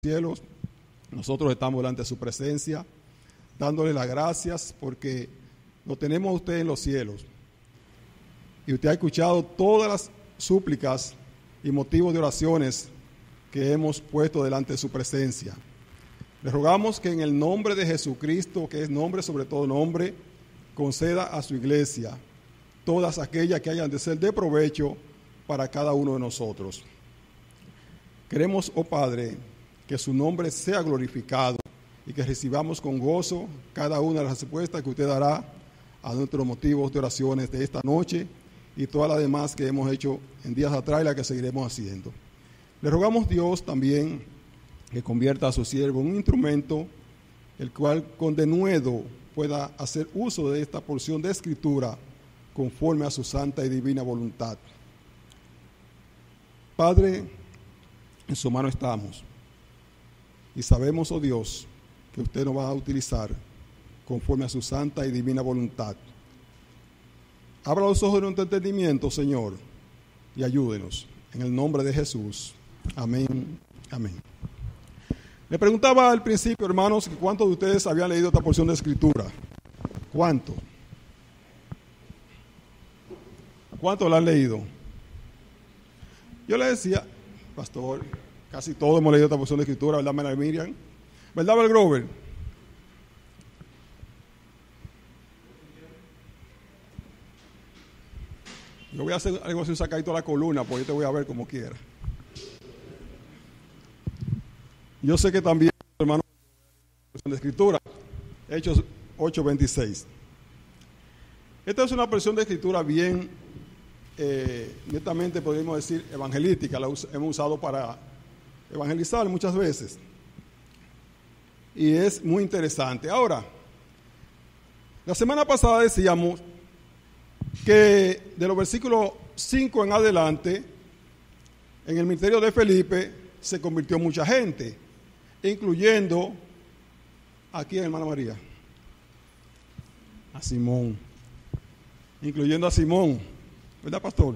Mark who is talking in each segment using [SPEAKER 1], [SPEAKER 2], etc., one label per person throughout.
[SPEAKER 1] cielos, nosotros estamos delante de su presencia, dándole las gracias porque lo tenemos a usted en los cielos. Y usted ha escuchado todas las súplicas y motivos de oraciones que hemos puesto delante de su presencia. Le rogamos que en el nombre de Jesucristo, que es nombre sobre todo nombre, conceda a su iglesia todas aquellas que hayan de ser de provecho para cada uno de nosotros. Queremos, oh Padre, que su nombre sea glorificado y que recibamos con gozo cada una de las respuestas que usted dará a nuestros motivos de oraciones de esta noche y todas las demás que hemos hecho en días atrás y las que seguiremos haciendo. Le rogamos, Dios, también que convierta a su siervo en un instrumento el cual con denuedo pueda hacer uso de esta porción de Escritura conforme a su santa y divina voluntad. Padre, en su mano estamos y sabemos, oh Dios, que usted nos va a utilizar conforme a su santa y divina voluntad. Abra los ojos de nuestro entendimiento, Señor, y ayúdenos. En el nombre de Jesús. Amén. Amén. Le preguntaba al principio, hermanos, que cuántos de ustedes habían leído esta porción de Escritura. ¿Cuántos? ¿Cuántos la han leído? Yo le decía, pastor, casi todos hemos leído esta porción de Escritura, ¿verdad, María Miriam? ¿Verdad, Bel Grover? Yo voy a hacer algo así, un sacadito a la columna, porque yo te voy a ver como quiera. Yo sé que también, hermano, de Escritura, Hechos 8:26. Esta es una porción de Escritura bien, netamente podríamos decir, evangelística. La hemos usado para evangelizar muchas veces. Y es muy interesante. Ahora, la semana pasada decíamos que de los versículos 5 en adelante, en el ministerio de Felipe se convirtió mucha gente, incluyendo aquí, hermana María, a Simón, incluyendo a Simón, ¿verdad, pastor?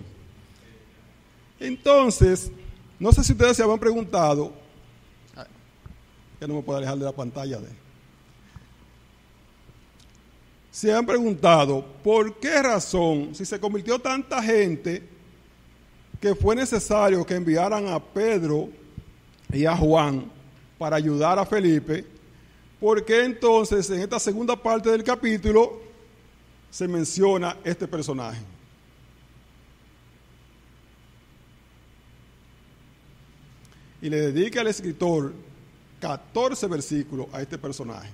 [SPEAKER 1] Entonces, no sé si ustedes se habían preguntado, que no me puedo alejar de la pantalla de él. Se han preguntado por qué razón, si se convirtió tanta gente, que fue necesario que enviaran a Pedro y a Juan para ayudar a Felipe, ¿por qué entonces en esta segunda parte del capítulo se menciona este personaje? Y le dedica el escritor 14 versículos a este personaje.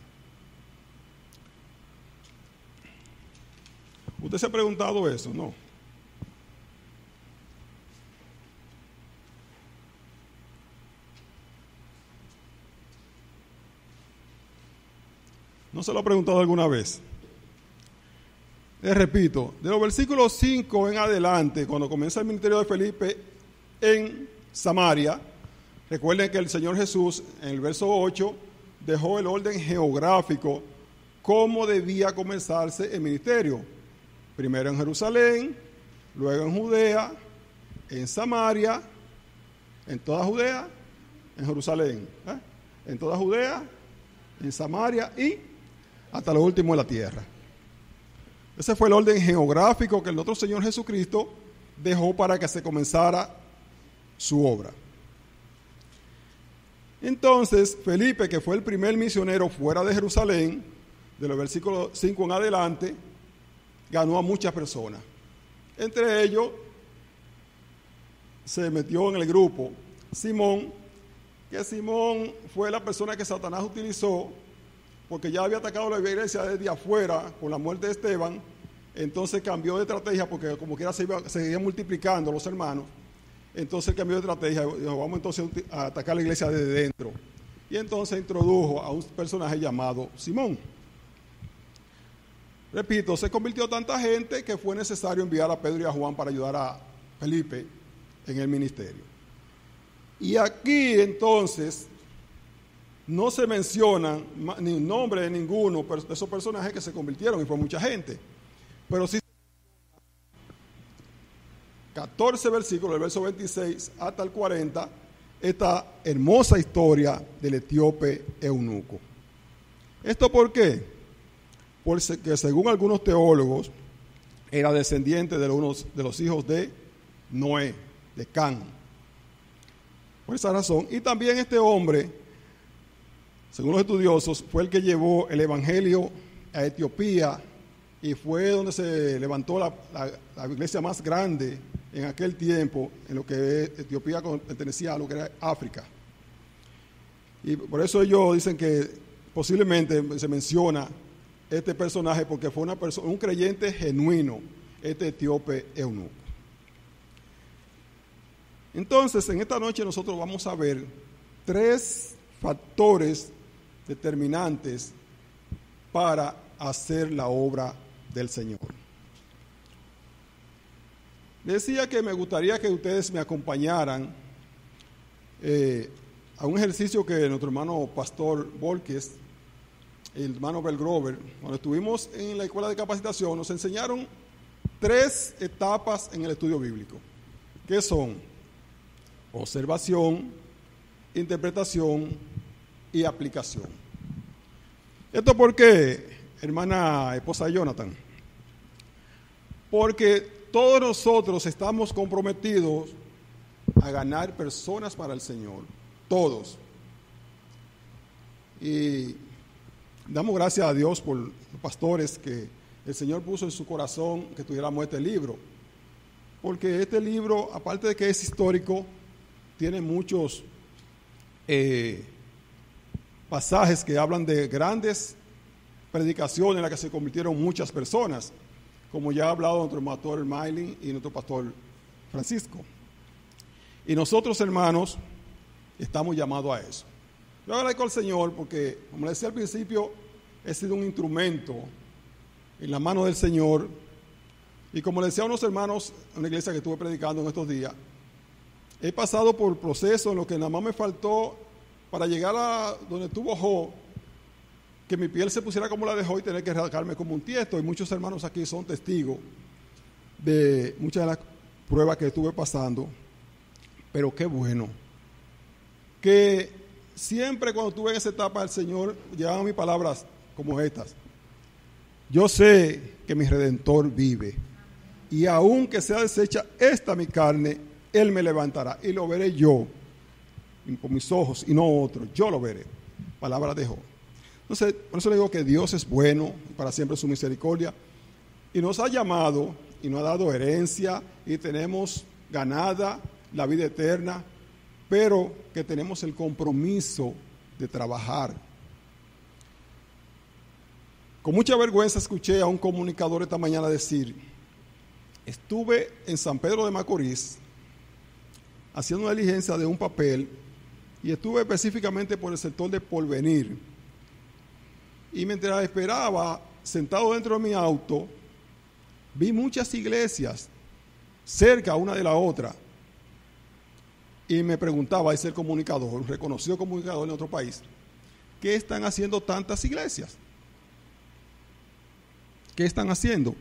[SPEAKER 1] ¿Usted se ha preguntado eso? No. ¿No se lo ha preguntado alguna vez? Les repito, de los versículos 5 en adelante, cuando comienza el ministerio de Felipe en Samaria, recuerden que el Señor Jesús, en el verso 8, dejó el orden geográfico, cómo debía comenzarse el ministerio. Primero en Jerusalén, luego en Judea, en Samaria, en toda Judea, en Jerusalén, en toda Judea, en Samaria y hasta lo último de la tierra. Ese fue el orden geográfico que el otro Señor Jesucristo dejó para que se comenzara su obra. Entonces, Felipe, que fue el primer misionero fuera de Jerusalén, de los versículos 5 en adelante, ganó a muchas personas. Entre ellos, se metió en el grupo Simón, que Simón fue la persona que Satanás utilizó, porque ya había atacado la iglesia desde afuera con la muerte de Esteban. Entonces cambió de estrategia, porque como quiera se seguían multiplicando los hermanos. Entonces cambió de estrategia, dijo, vamos entonces a atacar la iglesia desde dentro. Y entonces introdujo a un personaje llamado Simón. Repito, se convirtió tanta gente que fue necesario enviar a Pedro y a Juan para ayudar a Felipe en el ministerio. Y aquí entonces no se menciona ni nombre de ninguno de esos personajes que se convirtieron, y fue mucha gente. Pero sí 14 versículos, del verso 26 hasta el 40, esta hermosa historia del etíope eunuco. ¿Esto por qué? Porque según algunos teólogos, era descendiente de los hijos de Noé, de Can. Por esa razón. Y también este hombre, según los estudiosos, fue el que llevó el evangelio a Etiopía y fue donde se levantó la iglesia más grande en aquel tiempo, en lo que Etiopía pertenecía a lo que era África. Y por eso ellos dicen que posiblemente se menciona este personaje porque fue un creyente genuino, este etíope eunuco. Entonces, en esta noche nosotros vamos a ver 3 factores determinantes para hacer la obra del Señor. Decía que me gustaría que ustedes me acompañaran a un ejercicio que nuestro hermano Pastor Volques, el hermano Belgrover, cuando estuvimos en la escuela de capacitación, nos enseñaron 3 etapas en el estudio bíblico, que son observación, interpretación y aplicación. ¿Esto por qué, hermana esposa de Jonathan? Porque todos nosotros estamos comprometidos a ganar personas para el Señor, todos. Y damos gracias a Dios por los pastores que el Señor puso en su corazón que tuviéramos este libro. Porque este libro, aparte de que es histórico, tiene muchos pasajes que hablan de grandes predicaciones en las que se convirtieron muchas personas, como ya ha hablado nuestro pastor Miley y nuestro pastor Francisco. Y nosotros, hermanos, estamos llamados a eso. Yo agradezco al Señor porque, como le decía al principio, he sido un instrumento en la mano del Señor. Y como le decía a unos hermanos en una iglesia que estuve predicando en estos días, he pasado por procesos en los que nada más me faltó para llegar a donde estuvo Job, que mi piel se pusiera como la de Job y tener que rascarme como un tiesto. Y muchos hermanos aquí son testigos de muchas de las pruebas que estuve pasando. Pero qué bueno que siempre cuando estuve en esa etapa del Señor llevaban mis palabras como estas: yo sé que mi Redentor vive, y aunque sea deshecha esta mi carne, Él me levantará y lo veré yo con mis ojos y no otro. Yo lo veré. Palabra de Job. Entonces, por eso le digo que Dios es bueno, para siempre su misericordia, y nos ha llamado y nos ha dado herencia y tenemos ganada la vida eterna, pero que tenemos el compromiso de trabajar. Con mucha vergüenza escuché a un comunicador esta mañana decir: estuve en San Pedro de Macorís haciendo una diligencia de un papel y estuve específicamente por el sector de Porvenir. Y mientras esperaba, sentado dentro de mi auto, vi muchas iglesias cerca una de la otra. Y me preguntaba ese comunicador, un reconocido comunicador en otro país, ¿qué están haciendo tantas iglesias? ¿Qué están haciendo?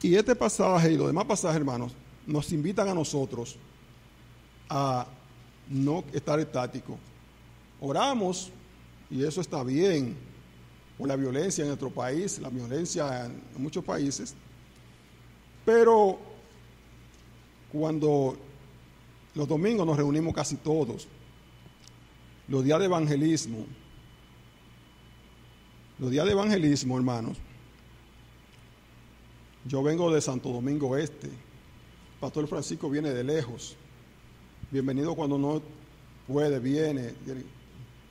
[SPEAKER 1] Y este pasaje y los demás pasajes, hermanos, nos invitan a nosotros a no estar estáticos. Oramos, y eso está bien, por la violencia en nuestro país, la violencia en muchos países, pero cuando los domingos nos reunimos casi todos, los días de evangelismo, hermanos, yo vengo de Santo Domingo Este, Pastor Francisco viene de lejos, bienvenido cuando no puede, viene,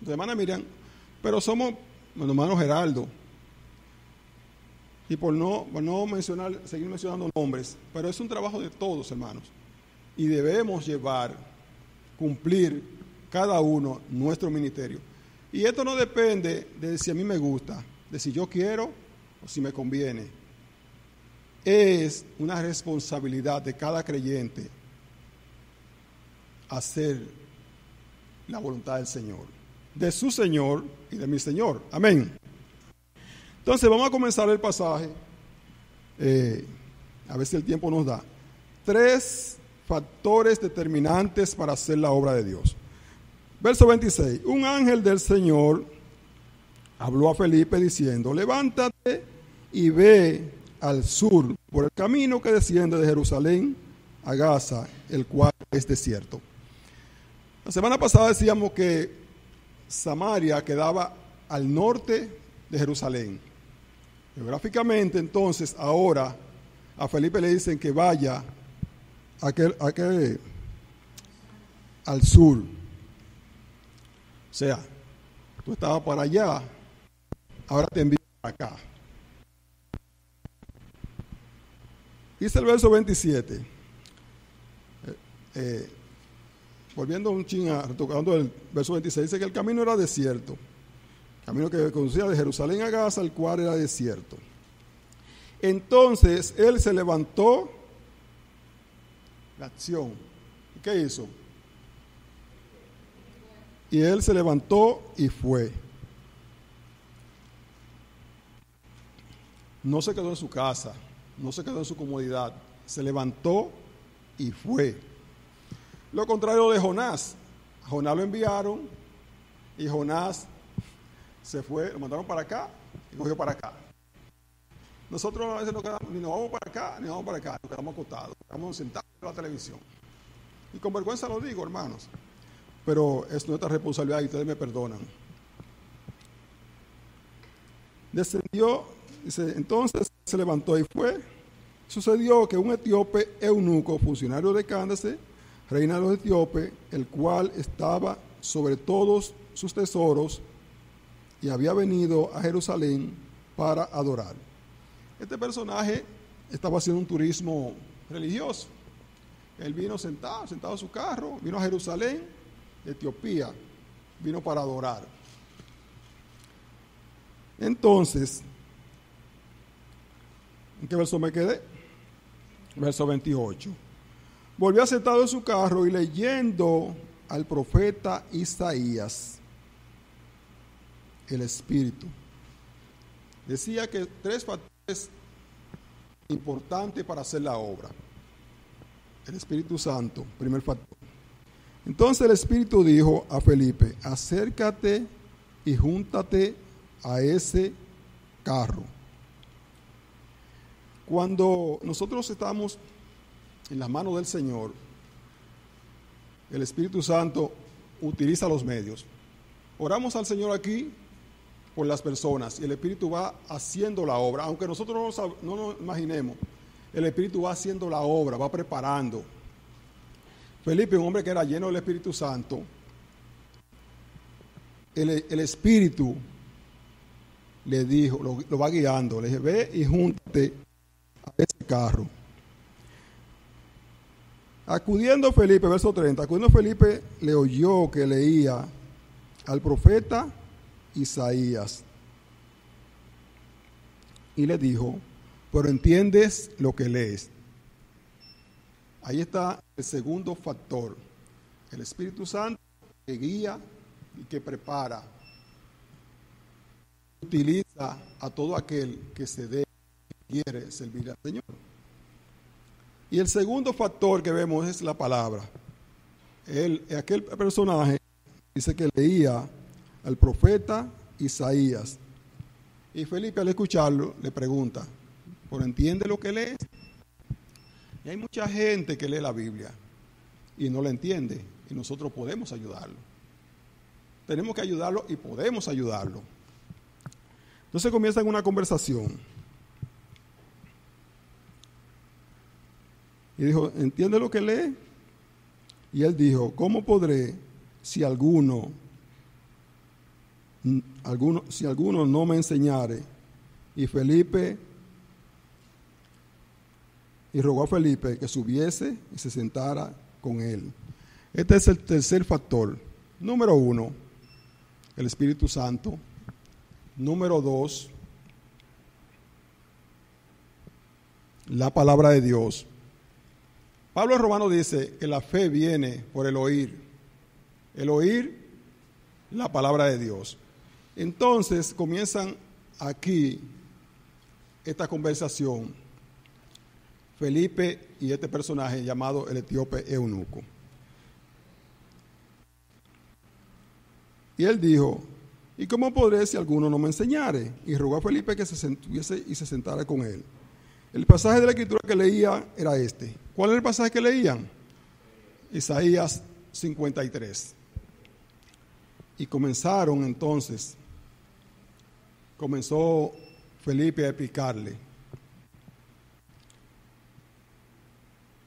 [SPEAKER 1] hermana Miriam, pero somos los hermanos Geraldo, y por no mencionar, seguir mencionando nombres, pero es un trabajo de todos, hermanos, y debemos cumplir cada uno nuestro ministerio. Y esto no depende de si a mí me gusta, de si yo quiero o si me conviene. Es una responsabilidad de cada creyente hacer la voluntad del Señor, de su Señor y de mi Señor. Amén. Entonces vamos a comenzar el pasaje, a ver si el tiempo nos da. 3 factores determinantes para hacer la obra de Dios. Verso 26. Un ángel del Señor habló a Felipe diciendo: levántate y ve al sur por el camino que desciende de Jerusalén a Gaza, el cual es desierto. La semana pasada decíamos que Samaria quedaba al norte de Jerusalén. Geográficamente, entonces, ahora a Felipe le dicen que vaya al sur. O sea, tú estabas para allá, ahora te envío para acá. Dice el verso 27. Volviendo un ching, retocando el verso 26, dice que el camino era desierto. El camino que conducía de Jerusalén a Gaza, el cual era desierto. Entonces él se levantó, la acción. ¿Qué hizo? Y él se levantó y fue. No se quedó en su casa, no se quedó en su comodidad, se levantó y fue. Lo contrario de Jonás. A Jonás lo enviaron y Jonás se fue, lo mandaron para acá y cogió para acá. Nosotros a veces no quedamos, ni nos vamos para acá, ni nos vamos para acá, nos quedamos acostados, quedamos sentados en la televisión. Y con vergüenza lo digo, hermanos, pero es nuestra responsabilidad y ustedes me perdonan. Descendió, dice, entonces se levantó y fue. Sucedió que un etíope eunuco, funcionario de Cándace, reina de los etíopes, el cual estaba sobre todos sus tesoros y había venido a Jerusalén para adorar. Este personaje estaba haciendo un turismo religioso. Él vino sentado en su carro, vino a Jerusalén, Etiopía, vino para adorar. Entonces, ¿en qué verso me quedé? Verso 28. Volvió sentado en su carro y leyendo al profeta Isaías, el Espíritu. Decía que 3 factores importantes para hacer la obra. El Espíritu Santo, primer factor. Entonces el Espíritu dijo a Felipe: acércate y júntate a ese carro. Cuando nosotros estamos en las manos del Señor, el Espíritu Santo utiliza los medios. Oramos al Señor aquí por las personas y el Espíritu va haciendo la obra. Aunque nosotros no nos imaginemos, el Espíritu va haciendo la obra, va preparando. Felipe, un hombre que era lleno del Espíritu Santo, el Espíritu le dijo, lo va guiando, le dije: ve y júntate a ese carro. Acudiendo Felipe, verso 30, acudiendo Felipe le oyó que leía al profeta Isaías y le dijo: pero entiendes lo que lees. Ahí está el segundo factor, el Espíritu Santo que guía y que prepara, utiliza a todo aquel que se dé, que quiere servir al Señor. Y el segundo factor que vemos es la palabra. Aquel personaje dice que leía al profeta Isaías. Y Felipe, al escucharlo, le pregunta: ¿pero entiende lo que lees? Y hay mucha gente que lee la Biblia y no la entiende, y nosotros podemos ayudarlo. Tenemos que ayudarlo y podemos ayudarlo. Entonces comienzan una conversación. Y dijo: ¿entiende lo que lee? Y él dijo: ¿cómo podré si alguno no me enseñare? Y rogó a Felipe que subiese y se sentara con él. Este es el tercer factor. Número 1, el Espíritu Santo. Número 2, la palabra de Dios. Pablo Romano dice que la fe viene por el oír. El oír la palabra de Dios. Entonces comienzan aquí esta conversación. Felipe y este personaje llamado el etíope eunuco. Y él dijo: ¿y cómo podré si alguno no me enseñare? Y rogó a Felipe que se sentuviese y se sentara con él. El pasaje de la escritura que leía era este. ¿Cuál era el pasaje que leían? Isaías 53. Y comenzó Felipe a explicarle.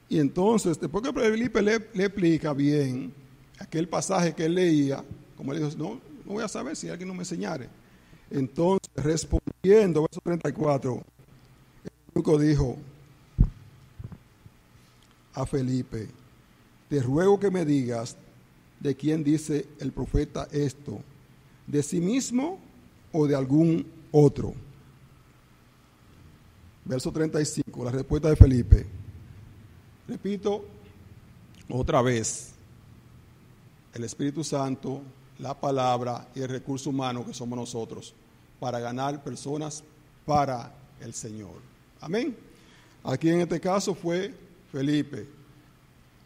[SPEAKER 1] Y entonces, después que Felipe le explica bien aquel pasaje que él leía, como él dijo, no voy a saber si alguien no me enseñare. Entonces, respondiendo, verso 34, el eunuco dijo a Felipe: te ruego que me digas de quién dice el profeta esto, de sí mismo o de algún otro. Verso 35, la respuesta de Felipe. Repito otra vez: el Espíritu Santo, la palabra y el recurso humano que somos nosotros para ganar personas para el Señor. Amén. Aquí en este caso fue Felipe.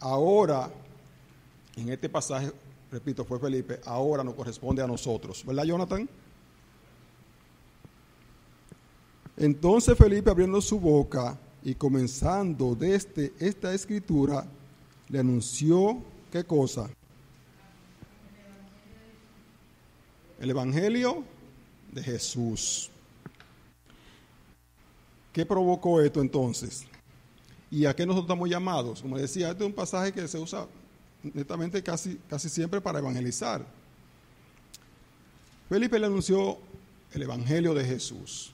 [SPEAKER 1] Ahora, en este pasaje, repito, fue Felipe. Ahora nos corresponde a nosotros. ¿Verdad, Jonathan? Entonces Felipe, abriendo su boca y comenzando desde esta escritura, le anunció, ¿qué cosa? El Evangelio de Jesús. ¿Qué provocó esto entonces? ¿Y a qué nosotros estamos llamados? Como decía, este es un pasaje que se usa netamente casi siempre para evangelizar. Felipe le anunció el Evangelio de Jesús.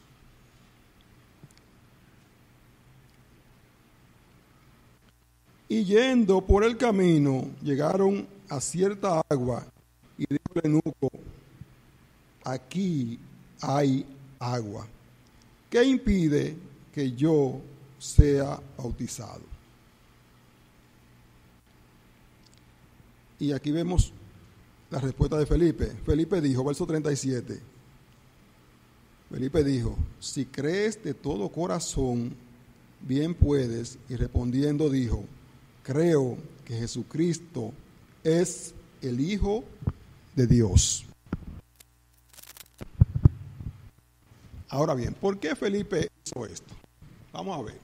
[SPEAKER 1] Y yendo por el camino, llegaron a cierta agua, y dijo el eunuco: aquí hay agua. ¿Qué impide que yo sea bautizado? Y aquí vemos la respuesta de Felipe. Felipe dijo, verso 37, Felipe dijo: si crees de todo corazón, bien puedes. Y respondiendo dijo: creo que Jesucristo es el Hijo de Dios. Ahora bien, ¿por qué Felipe hizo esto? Vamos a ver.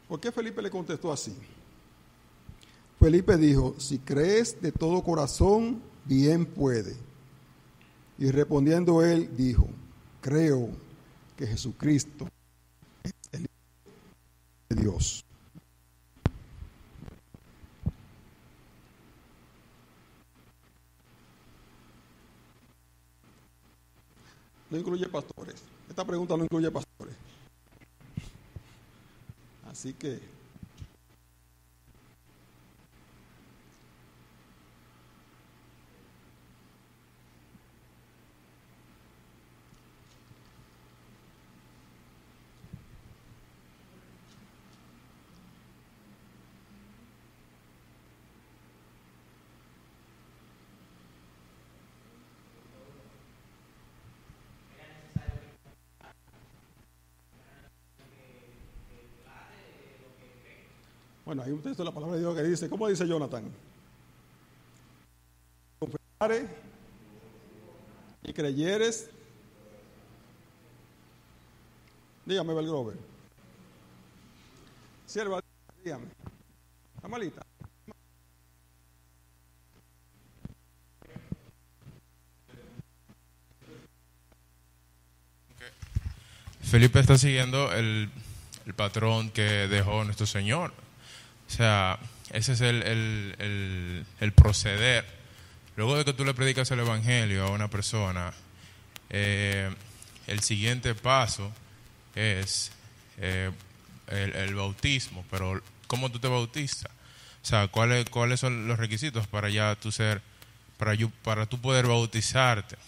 [SPEAKER 1] ¿Por qué Felipe le contestó así? Felipe dijo: si crees de todo corazón, bien puede. Y respondiendo él, dijo: creo que Jesucristo es el Hijo de Dios. No incluye pastores. Esta pregunta no incluye pastores. Así que bueno, hay un texto de la palabra de Dios que dice, ¿cómo dice Jonathan? Confesare y creyeres. Dígame, Belgrover. Sierva, dígame. ¿Está malita?
[SPEAKER 2] Felipe está siguiendo el patrón que dejó nuestro Señor. O sea, ese es el proceder. Luego de que tú le predicas el Evangelio a una persona, el siguiente paso es el bautismo. Pero ¿cómo tú te bautizas? O sea, ¿cuáles son los requisitos para ya tú para tú poder bautizarte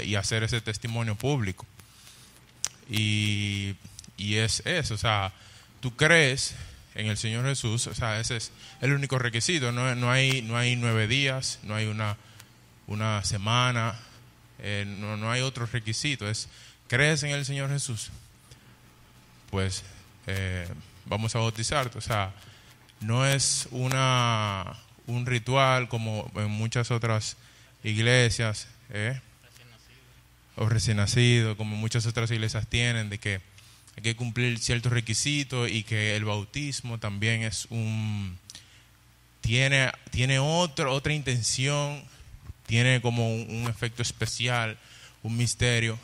[SPEAKER 2] y hacer ese testimonio público? Y es eso, o sea, tú crees en el Señor Jesús, o sea, ese es el único requisito. No hay 9 días, no hay una semana, No hay otro requisito. ¿Crees en el Señor Jesús? Pues vamos a bautizarte. O sea, no es un ritual como en muchas otras iglesias, o recién nacido, como muchas otras iglesias tienen, de que hay que cumplir ciertos requisitos y que el bautismo también es tiene otra intención, tiene como un efecto especial, un misterio,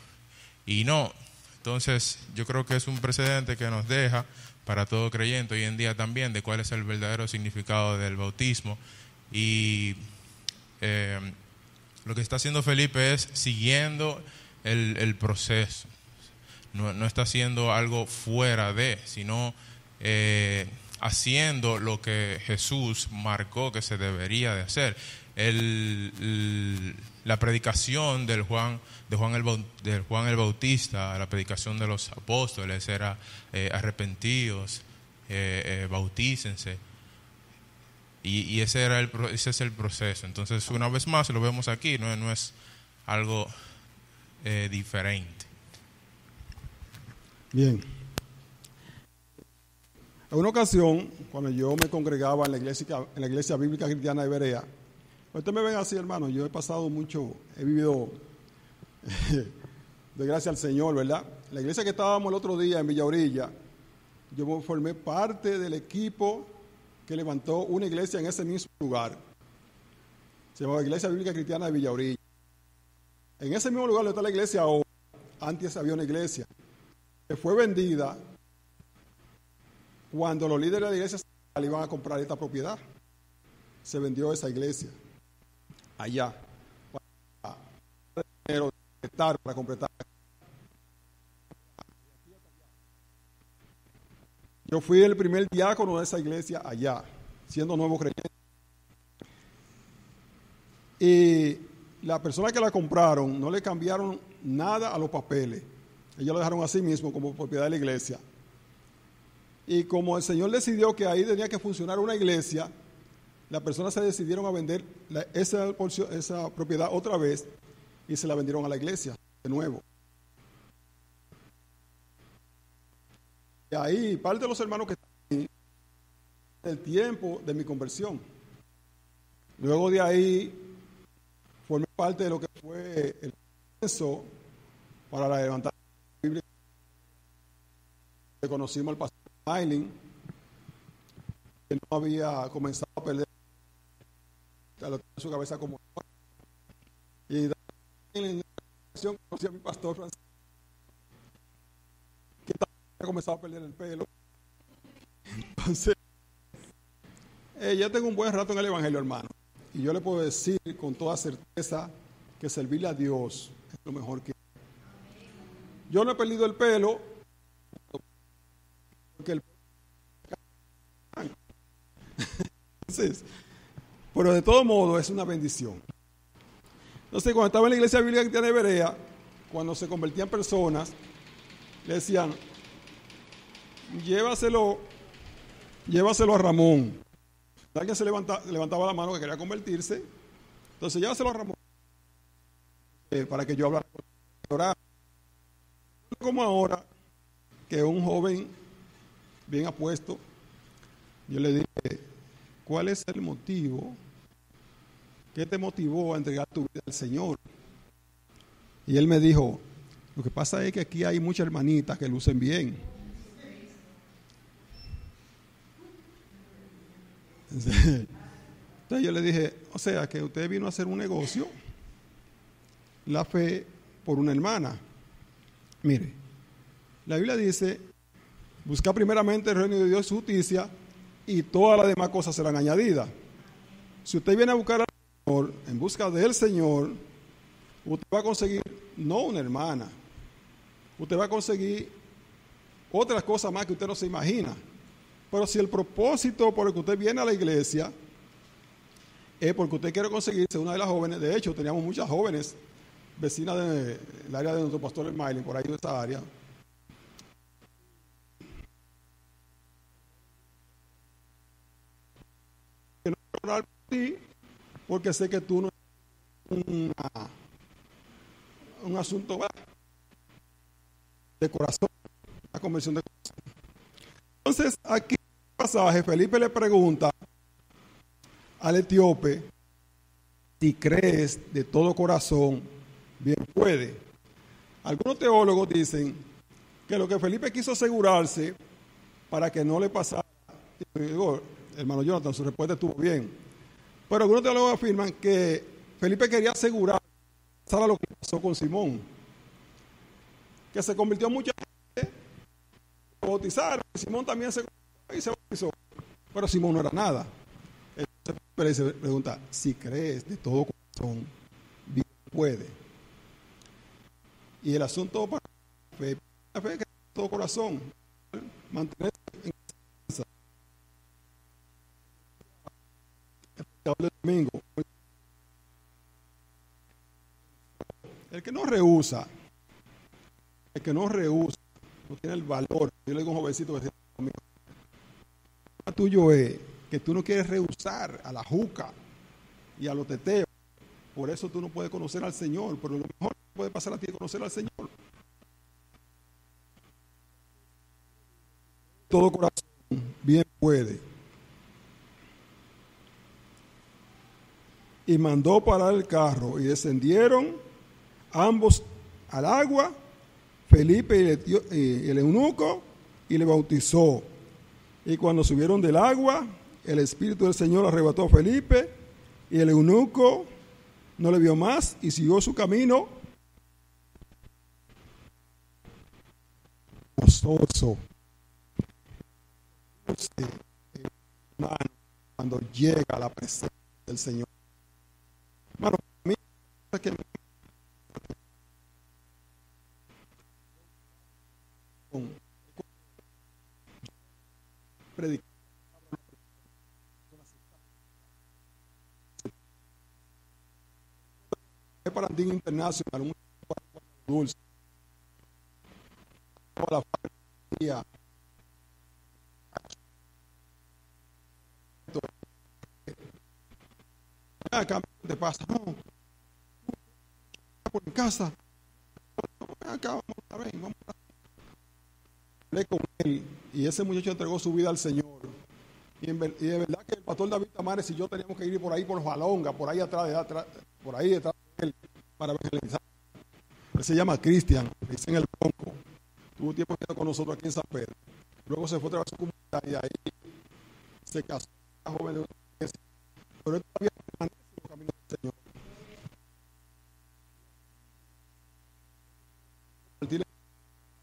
[SPEAKER 2] y no. Entonces yo creo que es un precedente que nos deja para todo creyente hoy en día también de cuál es el verdadero significado del bautismo. Y lo que está haciendo Felipe es siguiendo el proceso. No está haciendo algo fuera de, sino haciendo lo que Jesús marcó que se debería de hacer. La predicación del Juan el Bautista, la predicación de los apóstoles era arrepentidos, bautícense. Y ese es el proceso. Entonces, una vez más, lo vemos aquí, no es algo diferente.
[SPEAKER 1] Bien. En una ocasión, cuando yo me congregaba en la iglesia bíblica cristiana de Berea, ustedes me ven así, hermano, yo he pasado mucho, he vivido de gracia al Señor, ¿verdad? La iglesia que estábamos el otro día en Villa Orilla, yo formé parte del equipo que levantó una iglesia en ese mismo lugar. Se llamaba Iglesia Bíblica Cristiana de Villa Orilla. En ese mismo lugar donde está la iglesia ahora, antes había una iglesia que fue vendida cuando los líderes de la iglesia iban a comprar esta propiedad. Se vendió esa iglesia allá para completar. Yo fui el primer diácono de esa iglesia allá, siendo nuevo creyente. Y la persona que la compraron no le cambiaron nada a los papeles. Ellos lo dejaron así mismo como propiedad de la iglesia. Y como el Señor decidió que ahí tenía que funcionar una iglesia, las personas se decidieron a vender esa propiedad otra vez y se la vendieron a la iglesia de nuevo. Y ahí parte de los hermanos que están ahí, el tiempo de mi conversión. Luego de ahí formé parte de lo que fue el proceso para la levantar la Biblia. Conocimos al pastor Maylin, que no había comenzado a perder su cabeza como y en la ocasión conocí a mi pastor Francisco, que había comenzado a perder el pelo. Entonces ya tengo un buen rato en el evangelio, hermano, y yo le puedo decir con toda certeza que servirle a Dios es lo mejor que yo no he perdido el pelo porque el entonces, pero de todo modo es una bendición. Entonces, cuando estaba en la iglesia bíblica cristiana de Berea, cuando se convertían personas, le decían, llévaselo a Ramón. Alguien se levantaba la mano que quería convertirse, entonces llévaselo a Ramón para que yo hablara con él. Como ahora, que un joven bien apuesto, yo le dije, ¿cuál es el motivo? ¿Qué te motivó a entregar tu vida al Señor? Y él me dijo, lo que pasa es que aquí hay muchas hermanitas que lucen bien. Entonces yo le dije, o sea, que usted vino a hacer un negocio, la fe por una hermana. Mire, la Biblia dice, busca primeramente el reino de Dios y su justicia, y todas las demás cosas serán añadidas. Si usted viene a buscar al Señor, en busca del Señor, usted va a conseguir no una hermana, usted va a conseguir otras cosas más que usted no se imagina. Pero si el propósito por el que usted viene a la iglesia es porque usted quiere conseguirse una de las jóvenes, de hecho teníamos muchas jóvenes vecinas del área de nuestro pastor el Maylin, por ahí de esta área. Quiero orar por ti porque sé que tú no eres un asunto de corazón, una conversión de corazón. Entonces, aquí en el pasaje, Felipe le pregunta al etíope: si crees de todo corazón, bien puede. Algunos teólogos dicen que lo que Felipe quiso asegurarse para que no le pasara, digo, hermano Jonathan, su respuesta estuvo bien, pero algunos teólogos afirman que Felipe quería asegurar que pasara lo que pasó con Simón, que se convirtió mucha gente, se bautizaron, Simón también se convirtió y se bautizó, pero Simón no era nada. Entonces Felipe se pregunta: si crees de todo corazón, bien puede. Y el asunto para la fe es que de todo corazón, mantenerse en casa. El domingo, el que no rehúsa, no tiene el valor. Yo le digo a un jovencito que dice conmigo: el problema tuyo es que tú no quieres rehusar a la juca y a los teteos. Por eso tú no puedes conocer al Señor, pero lo mejor que puede pasar a ti es conocer al Señor. Todo corazón bien puede. Y mandó parar el carro y descendieron ambos al agua, Felipe y el eunuco, y le bautizó. Y cuando subieron del agua, el Espíritu del Señor arrebató a Felipe, y el eunuco no le vio más y siguió su camino gozoso. Cuando llega a la presencia del Señor, hermano, a mí es que predicar es para Andín Internacional, un dulce, la familia. Acá te pasa, no, por mi casa, acá vamos a hablé con él, y ese muchacho entregó su vida al Señor. Y de verdad que el pastor David Tamares y yo teníamos que ir por ahí por los Balongas, por ahí atrás de él, para evangelizar. Él se llama Cristian, dice en el Bronco. Tuvo tiempo con nosotros aquí en San Pedro. Luego se fue a trabajar a su comunidad y ahí se casó, una joven de una iglesia. Pero él todavía permanece en los caminos del Señor.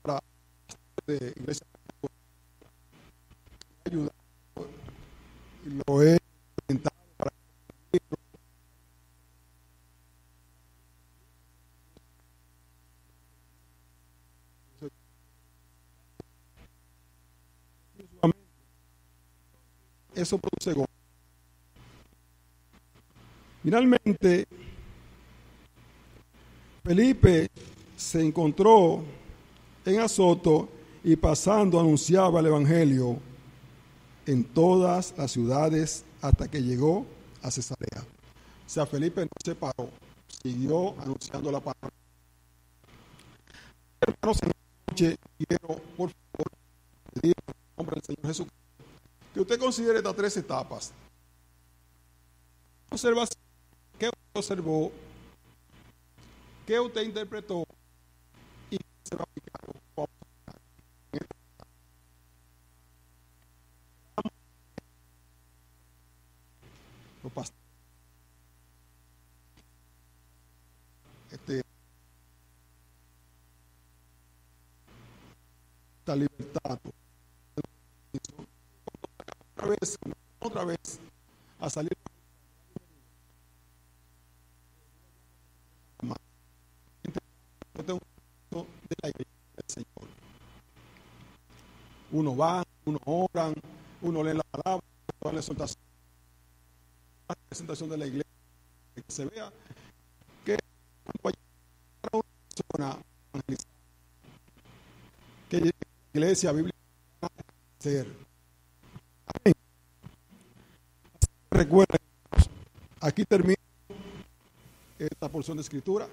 [SPEAKER 1] Para de iglesia ayudar, y lo he intentado para eso produce gozo. Finalmente, Felipe se encontró en Azoto y pasando anunciaba el Evangelio en todas las ciudades hasta que llegó a Cesarea. O sea, Felipe no se paró, siguió anunciando la palabra. Hermanos, en esta noche quiero, por favor, pedir en el nombre del Señor Jesucristo que usted considere estas tres etapas. Observación, ¿qué usted observó? ¿Qué usted interpretó? ¿Y qué se va a aplicar? Los pastores. Esta libertad. Otra vez, a salir de la iglesia del Señor. Uno va, uno oran, uno lee la palabra, toda la exhortación, la presentación de la iglesia, que se vea que cuando hay una persona evangelizada, que la iglesia bíblica va a ser. Amén. Recuerden, aquí termina esta porción de escritura.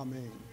[SPEAKER 1] Amén.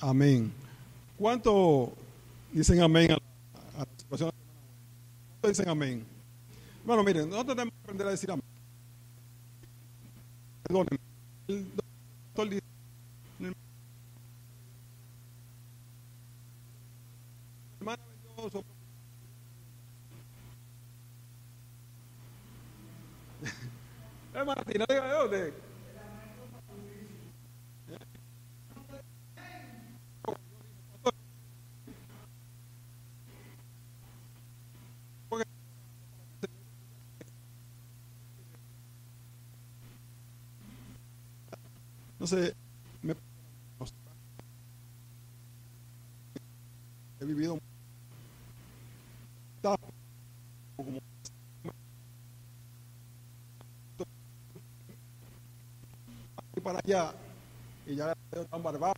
[SPEAKER 1] Amén. ¿Cuánto dicen amén a la situación? ¿Cuánto dicen amén? Bueno, miren, nosotros tenemos que aprender a decir amén. Perdónenme. El doctor dice, hermana, hermana, no diga de dónde. Entonces, he vivido como para allá y ya están barbados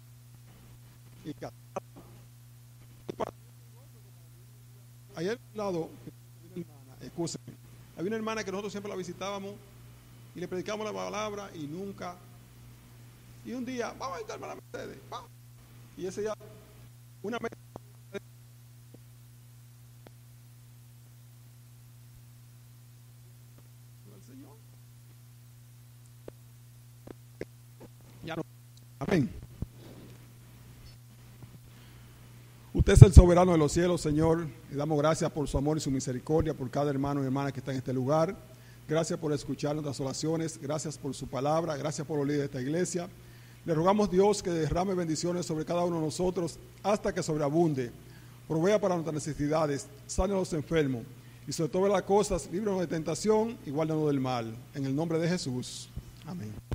[SPEAKER 1] y ayer al lado había una hermana que nosotros siempre la visitábamos y le predicamos la palabra y nunca. Y un día, vamos a visitar a la hermana Mercedes, vamos. Y ese día, una vez el Señor. Ya no. Amén. Usted es el soberano de los cielos, Señor. Le damos gracias por su amor y su misericordia por cada hermano y hermana que está en este lugar. Gracias por escuchar nuestras oraciones. Gracias por su palabra. Gracias por los líderes de esta iglesia. Le rogamos, Dios, que derrame bendiciones sobre cada uno de nosotros hasta que sobreabunde. Provea para nuestras necesidades, sane a los enfermos y sobre todas las cosas, líbranos de tentación y guárdanos del mal. En el nombre de Jesús. Amén.